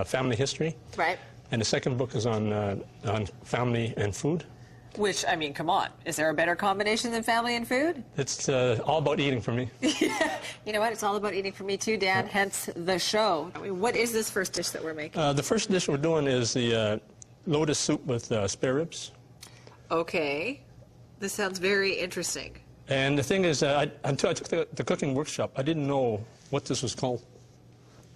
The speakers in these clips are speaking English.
family history. Right. And the second book is on family and food. Which, I mean, come on. Is there a better combination than family and food? It's all about eating for me. You know what? It's all about eating for me too, Dan, hence the show. I mean, what is this first dish that we're making? The first dish we're doing is the Lotus Soup with spare ribs. Okay. This sounds very interesting. And the thing is, until I took the cooking workshop, I didn't know what this was called.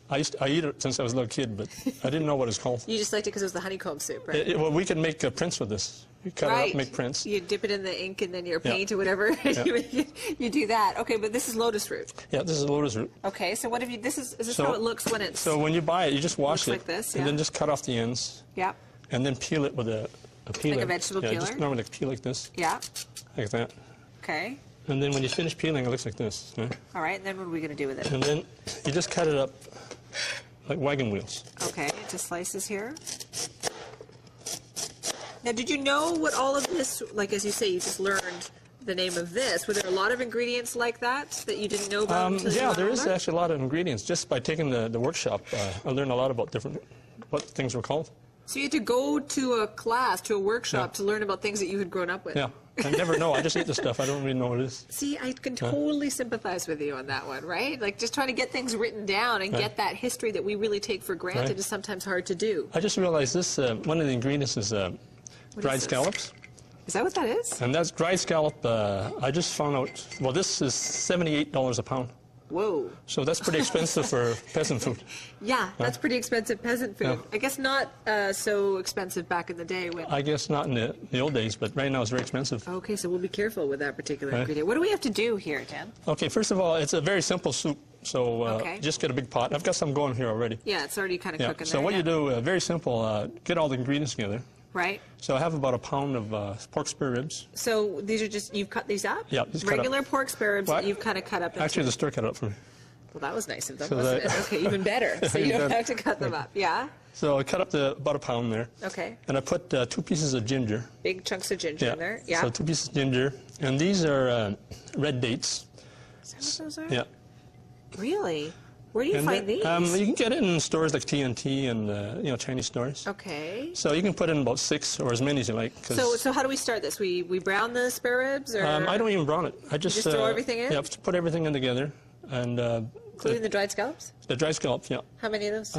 I eat it since I was a little kid, but I didn't know what it's called. You just liked it because it was the honeycomb soup, right? Well, we could make prints with this. You cut it up, make prints. You dip it in the ink and then your paint or whatever. You do that. Okay, but this is lotus root. Yeah, this is lotus root. Okay, so what have you? Is this how it looks when it's? So when you buy it, you just wash it like this, and then just cut off the ends. Yeah. And then peel it with a peeler. Like a vegetable peeler. Just normally peel like this. Yeah. Like that. Okay. And then when you finish peeling, it looks like this. Right? All right. And then what are we going to do with it? And then you just cut it up like wagon wheels. Okay, into slices here. Now, did you know what all of this, like as you say, you just learned the name of this. Were there a lot of ingredients like that you didn't know about? Yeah, there is actually a lot of ingredients. Just by taking the workshop, I learned a lot about what things were called. So you had to go to a class, to a workshop to learn about things that you had grown up with. Yeah, I never know. I just eat the stuff. I don't really know what it is. See, I can totally sympathize with you on that one, right? Like just trying to get things written down and get that history that we really take for granted is sometimes hard to do. I just realized this, one of the ingredients is dried scallops. Is that what that is? And that's dried scallop. I just found out, well, this is $78 a pound. Whoa. So that's pretty expensive for peasant food. Yeah, that's pretty expensive peasant food. I guess not so expensive back in the day. I guess not in the old days, but right now it's very expensive. Okay, so we'll be careful with that particular ingredient. What do we have to do here, Dan? Okay, first of all, it's a very simple soup. So just get a big pot. I've got some going here already. Yeah, it's already kind of cooking there. So what you do, very simple, get all the ingredients together. Right. So I have about a pound of pork spare ribs. So these are just, you've cut these up? Yeah. Regular pork spare ribs that you've kind of cut up. Actually, the stir cut it up for me. Well, that was nice of them, wasn't it? Okay, even better. So you don't have to cut them up. Yeah? So I cut up about a pound there. Okay. And I put 2 pieces of ginger. Big chunks of ginger in there. Yeah. So 2 pieces of ginger. And these are red dates. Is that what those are? Yeah. Really? Where do you find these? You can get it in stores like TNT and Chinese stores. Okay. So you can put in about 6 or as many as you like. So how do we start this? We brown the spare ribs, or I don't even brown it. I just throw everything in. Yeah, put everything in together, and including the dried scallops. The dried scallops, yeah. How many of those?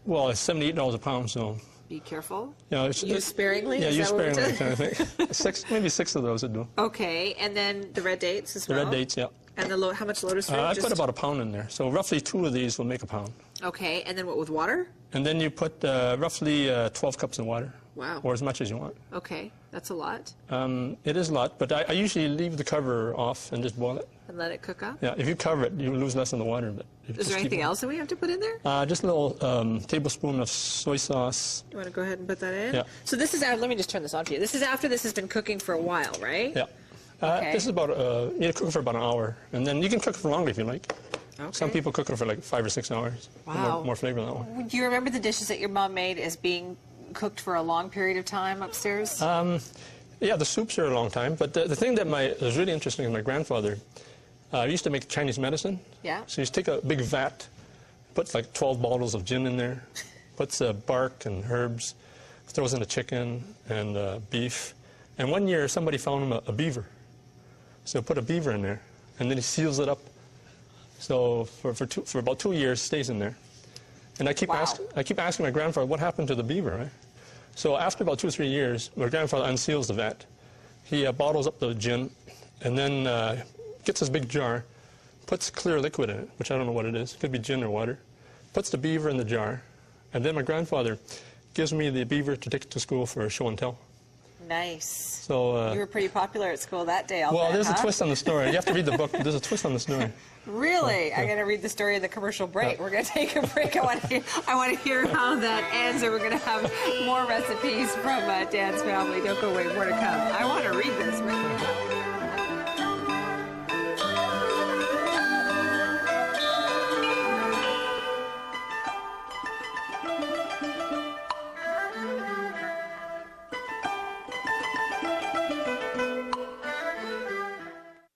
Well, it's $78 a pound, so. Be careful. Use sparingly. Yeah, use sparingly, kind of thing. Maybe 6 of those would do. Okay, and then the red dates as well. The red dates, yeah. And how much lotus root? I put about a pound in there, so roughly 2 of these will make a pound. Okay, and then what with water? And then you put roughly 12 cups of water. Wow. Or as much as you want. Okay, that's a lot. It is a lot, but I usually leave the cover off and just boil it. And let it cook up? Yeah, if you cover it, you lose less in the water. But is there anything else that we have to put in there? Just a little tablespoon of soy sauce. You want to go ahead and put that in? Yeah. So this is, let me just turn this on for you. This is after this has been cooking for a while, right? Yeah. This is about, you cook it for about an hour, and then you can cook it for longer if you like. Okay. Some people cook it for like 5 or 6 hours. Wow. More flavor that way. Do you remember the dishes that your mom made as being cooked for a long period of time upstairs? Yeah, the soups are a long time, but the thing that was really interesting is my grandfather used to make Chinese medicine. Yeah. So he used to take a big vat, puts like 12 bottles of gin in there, puts bark and herbs, throws in a chicken and beef. And one year somebody found him a beaver. So put a beaver in there, and then he seals it up. So for about 2 years, it stays in there. And I keep asking my grandfather, what happened to the beaver, right? So after about 2 or 3 years, my grandfather unseals the vat. He bottles up the gin, and then gets this big jar, puts clear liquid in it, which I don't know what it is. It could be gin or water. Puts the beaver in the jar, and then my grandfather gives me the beaver to take to school for a show and tell. Nice. So you were pretty popular at school that day. There's a twist on the story. You have to read the book. There's a twist on the story. Really? I'm going to read the story in the commercial break. We're going to take a break. I want to hear how that ends, and we're going to have more recipes from Dan's family. Don't go away. More to come. I want to read this right now.